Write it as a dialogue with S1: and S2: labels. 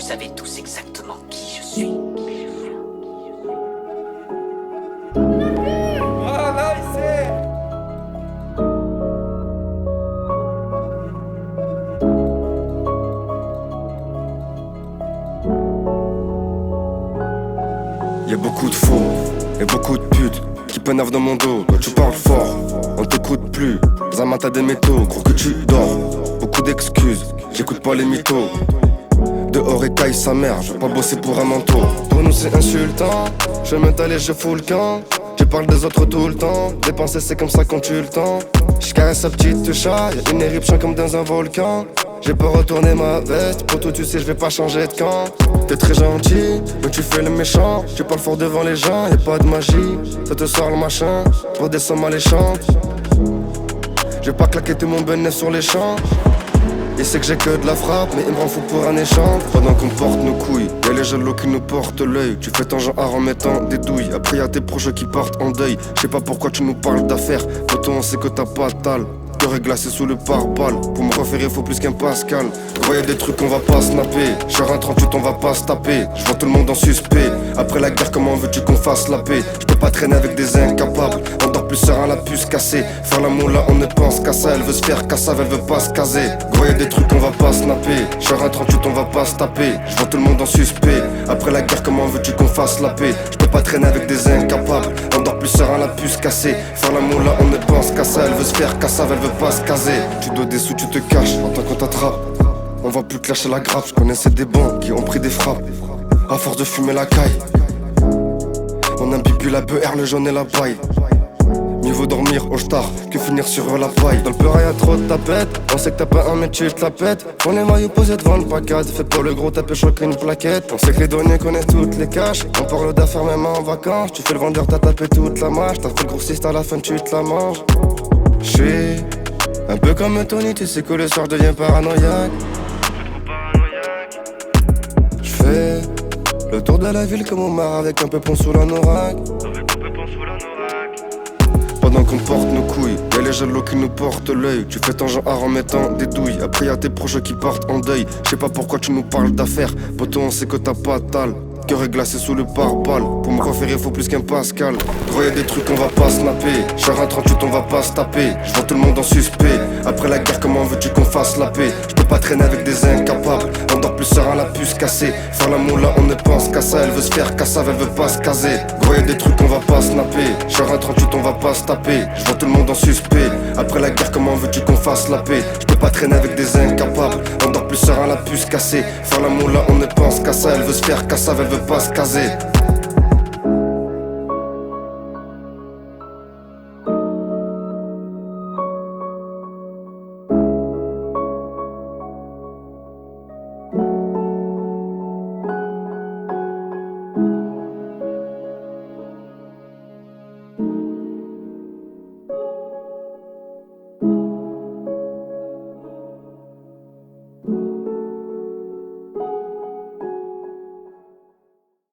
S1: savez tous exactement qui je suis.
S2: Y'a beaucoup de faux et beaucoup de putes qui pénavent dans mon dos. Toi tu parles fort, on t'écoute plus. Zama t'as des métaux, crois que tu dors. Beaucoup d'excuses, j'écoute pas les mythos. Dehors et caille sa mère, je veux pas bosser pour un manteau. Pour nous c'est insultant, je m'étale et je fous le camp. Je parle des autres tout le temps, dépenser c'est comme ça qu'on tue le temps. J'caresse sa petite chat, y'a une éruption comme dans un volcan. J'ai pas retourné ma veste, pour tout tu sais je vais pas changer de camp. T'es très gentil, mais tu fais le méchant. Tu parles fort devant les gens, y'a pas de magie. Ça te sort le machin, pour des sommes alléchantes. J'ai pas claqué tout mon bénéfice sur les champs. Il sait que j'ai que de la frappe, mais il me rend fou pour un échange. Pendant qu'on porte nos couilles, y'a les jaloux qui nous portent l'œil. Tu fais ton genre en mettant des douilles. Après y'a tes proches qui partent en deuil. Je sais pas pourquoi tu nous parles d'affaires. Pourtant on sait que t'as pas de tal. Cœur est glacé sous le pare-balles. Pour me refaire il faut plus qu'un Pascal. Gros y'a des trucs qu'on va pas snapper. Genre un 38 on va pas se taper. Je vois tout le monde en suspect. Après la guerre comment veux-tu qu'on fasse la paix? Je peux pas traîner avec des incapables. On dort plus serein la puce cassée. Faire l'amour là on ne pense qu'à ça. Elle veut se faire cassave, elle veut pas se caser. Gros y'a des trucs qu'on va pas snapper. Genre un 38 on va pas se taper. Je vois tout le monde en suspect. Après la guerre comment veux-tu qu'on fasse la paix? Je peux pas traîner avec des incapables. On dort plus serein la puce cassée. Faire l'amour là on ne pense qu'à ça. Elle veut se faire cassave, elle veut pas se caser. Tu dois des sous, tu te caches en tant qu'on t'attrape. On va plus clasher la grappe. Je connaissais des bons qui ont pris des frappes. À force de fumer la caille, on imbibe plus la BR, le jaune et la paille. Mieux vaut dormir au star que finir sur la paille. Dans le peur y'a trop de tapettes. On sait que t'as pas un mais tu te la pètes. On les maillots posés devant le package. Fais pas le gros taper choc une plaquette. On sait que les douaniers connaissent toutes les caches. On parle d'affaires même en vacances. Tu fais le vendeur, t'as tapé toute la mâche. T'as fait le grossiste à la fin tu te la manges. J'suis un peu comme Tony, tu sais que le soir devient paranoïaque. J'fais le tour de la ville comme Omar avec un peu pont sous l'anorak. Pendant qu'on porte nos couilles, y'a les jaloux qui nous portent l'œil. Tu fais ton genre en mettant des douilles. Après y'a tes proches qui partent en deuil. Je sais pas pourquoi tu nous parles d'affaires. Poto on sait que t'as pas de tal. Cœur est glacé sous le pare-balles. Pour me refaire il faut plus qu'un Pascal. Gros y'a des trucs qu'on va pas snapper. Genre un 38 on va pas se taper. Je vois tout le monde en suspect. Après la guerre comment veux-tu qu'on fasse la paix? Je peux pas traîner avec des incapables. On dort plus serein la puce cassée. Faire l'amour là on ne pense qu'à ça. Elle veut se faire cassave, elle veut pas se caser. Gros y'a des trucs qu'on va pas snapper. Genre un 38 on va pas se taper. Je vois tout le monde en suspect. Après la guerre comment veux-tu qu'on fasse la paix? Je peux pas traîner avec des incapables. On dort plus serein la puce cassée. Faire l'amour là on ne pense qu'à ça. Elle veut se faire cassave, elle veut pas se caser.